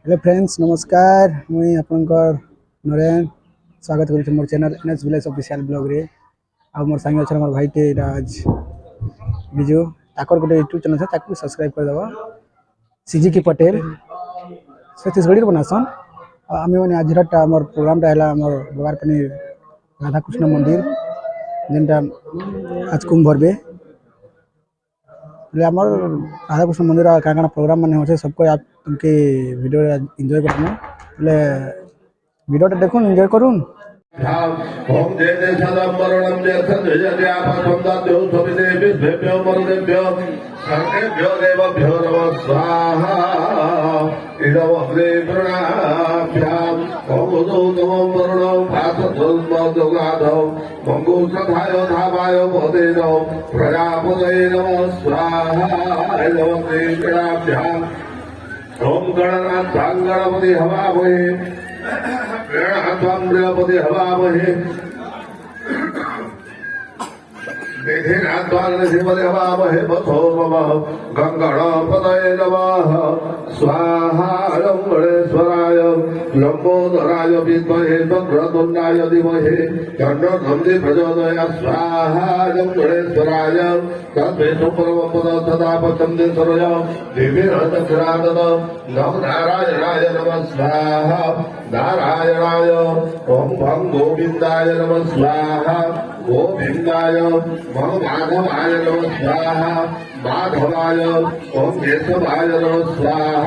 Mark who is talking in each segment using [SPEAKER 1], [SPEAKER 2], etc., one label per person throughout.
[SPEAKER 1] hello friends नमस्कार मुई आपनकर नरेन स्वागत करुँ मोर channel NH village official blog रे आ मोर संगे अच्छा मोर भाई टे राज बिजू ताकर गोटे यूट्यूब चैनल है ताकू सब्सक्राइब कर दबा सीजी की पटेल छत्तीसगढ़ी बनासन आम मैंने आज मोर प्रोग्राम है मोर बगारपानी राधाकृष्ण मंदिर जेनटा आज कुंभ भरबे आमर राधाकृष्ण मंदिर क्या प्रोग्राम मान हो सबको आप तुमके वीडियो एंजॉय करना वीडियो देखो एंजॉय करूँ
[SPEAKER 2] ओम जय जय सदम वरुणम जय संजय आपसंदाद्यो सविदेभ्यो मरुदेभ्यो सर्वेभ्यो देवभ्यो नमः स्वाहा इदम अग्रे प्रणाभ्याम ओम उदोतमं वरुणं भासतोन्मदोगाधौ मंगूसथाय धावाय मोदेनो प्रजापतये नमः स्वाहा इदम अग्रे प्रणाभ्याम ओम गणनाथ गणपति हवामहे प्रणहत्वामृतपति हवामहे निधिनाथवाग्निपति हवामहे मथो मम गङ्गणपतये नमः स्वाहा गणेश्वराय लम्बोदराय विद्महे वक्रतुण्डाय धीमहि तन्नो धन्ति प्रचोदयात् स्वाहा गणेश्वराय तस्मै सुपरमं पदं सदा पचन्ते सर्वं दिव्यदक्षिणादत नमो नारायणाय नमः स्वाहा नारायणाय ओम भं गोविंदाय नमः स्वाहा गोविंदाय मम माधवाय नमः स्वाहा माधवाय ओम केशवाय नमः स्वाहा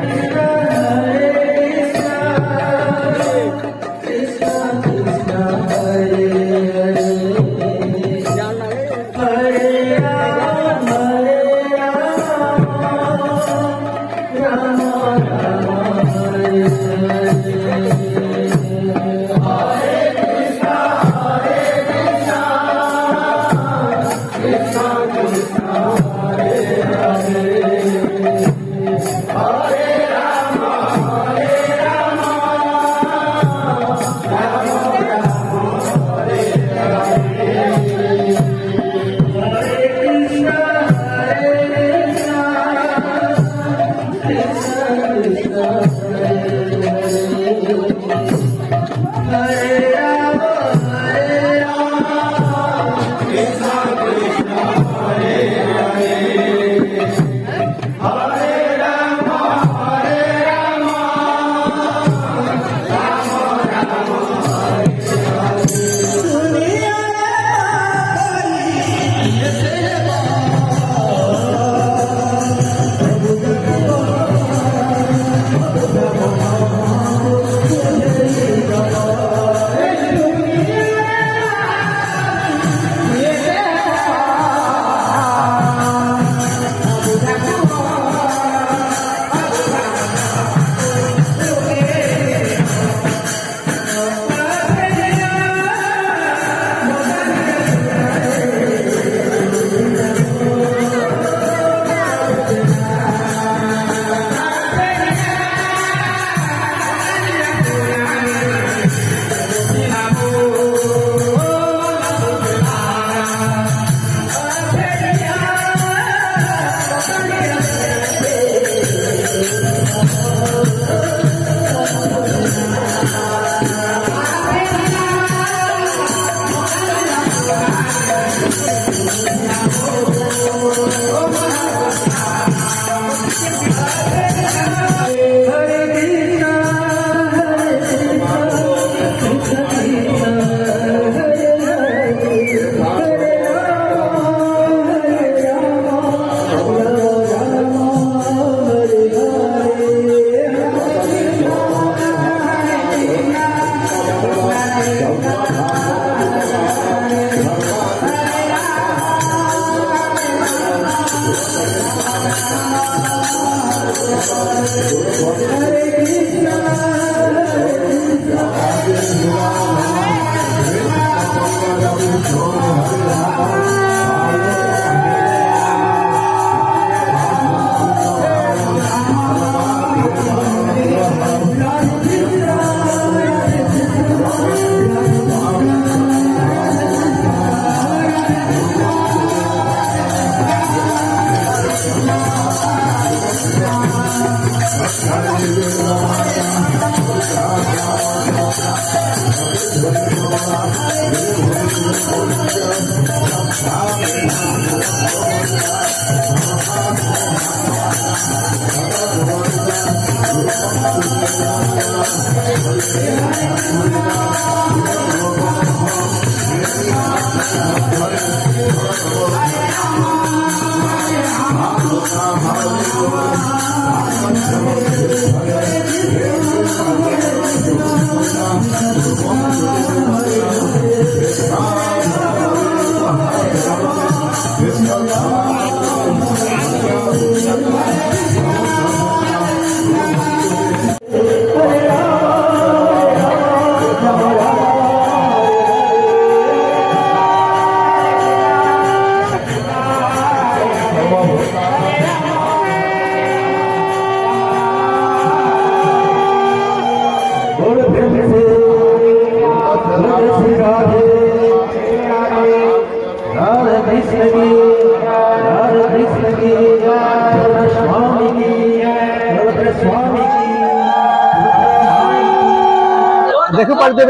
[SPEAKER 1] देखु पार्थे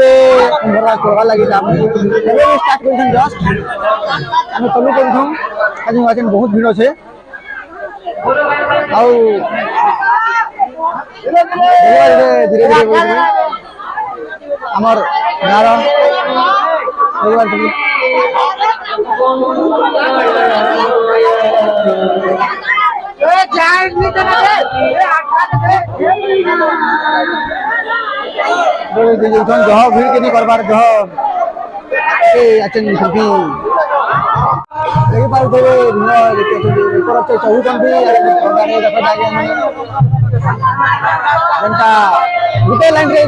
[SPEAKER 1] मोरा कोवा लगी स्टार्ट कर जस्ट आम चलू कर आज आज बहुत भीड़ अच्छे धीरे धीरे आमर गाँव जह भीड़ के नहीं करबार जह आचन देखि पारे गोटे लाइन रे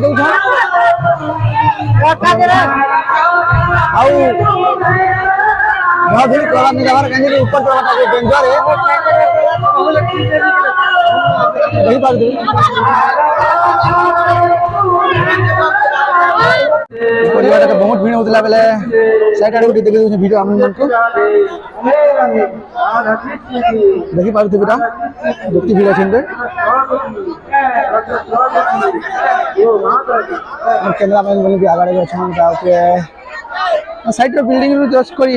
[SPEAKER 1] भीड़ करवा नहीं जाबार कहीं ऊपर डेंजर है पारे परिवार का बहुत भीड़ होता बेले साइड आड़े देखी दूसरे वीडियो हम देखी पारे बेटा देखती भीड़ अच्छे कैमरामैन बन भी आगे अच्छे साइड बिल्डिंग जस्ट कर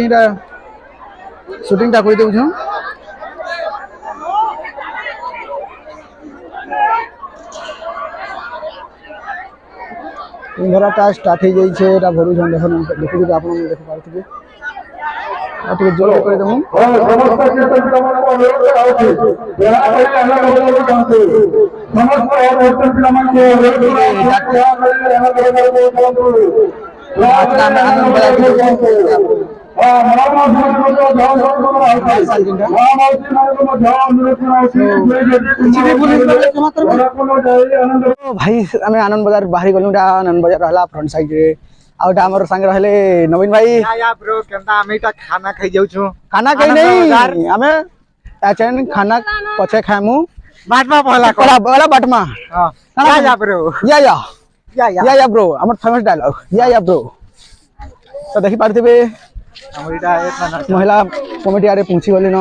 [SPEAKER 1] शूटिंग कर दूँ इंधराटा स्टार्ट हो जाइए भरू देखिए आप देख पारे टे जोर कर देमु भाई आम आनंद बाजार बाहरी गलु आनंद बाजार रहा फ्रंट साइड रे आउटा हमर संग रहले नवीन भाई
[SPEAKER 3] या ब्रो केनता हमेटा खाना खाई जाउ छु
[SPEAKER 1] खाना खाई नहीं हमें एचन खाना पछे खामु
[SPEAKER 3] बाटमा पहला
[SPEAKER 1] बड़ा बाटमा
[SPEAKER 3] हां या ब्रो
[SPEAKER 1] या ब्रो हमर फेमस डायलॉग या ब्रो तो देखि पारथिबे
[SPEAKER 3] हमरिटा एतना
[SPEAKER 1] महिला कमिटी आरे पहुंची गली न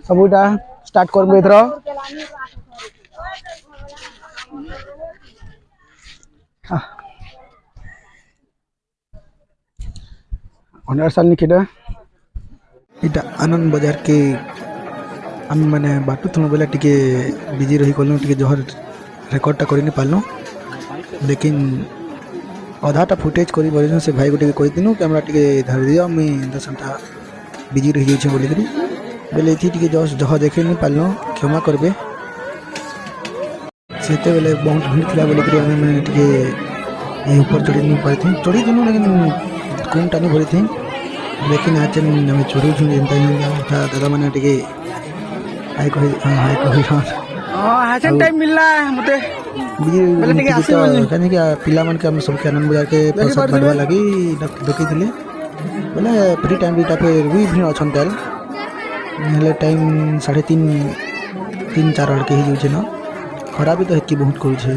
[SPEAKER 1] सबुटा स्टार्ट करबे इधर अनार साल निकेटा इटा आनंद बाजार के आम माने बाटू थुन बेला टिके बिजी रही गलु टिके जहर रेकॉर्डटा करि नि पालनु लेकिन आधाटा फुटेज करी बरिन से भाई गोटे कहि दिनु कैमरा टिके धर दियो मी 10 घंटा बिजी रही जाई बोली करी बेले थी टिके जस्ट जह देखे नि पालनु क्षमा करबे सेते बेले बहुत भीड़ थिला बोली करी हम टिके ए ऊपर चढ़ी नि पाई थी चढ़ी दिनु लेकिन कौन टानी भरी थी लेकिन आज हमें चढ़ू छु एंता दादा माने टिके हाय कहि
[SPEAKER 3] हां टाइम मिलला मते
[SPEAKER 1] बोले टिके आसे कने के पिला मन के हम सब के आनंद बाजार के प्रसाद बनवा लगी देखि दिले बोले फ्री टाइम बीटा पे भी भीड़ अछन तेल नेले टाइम 3:30 4 के ही जे न खरा भी तो हेकी बहुत करू छे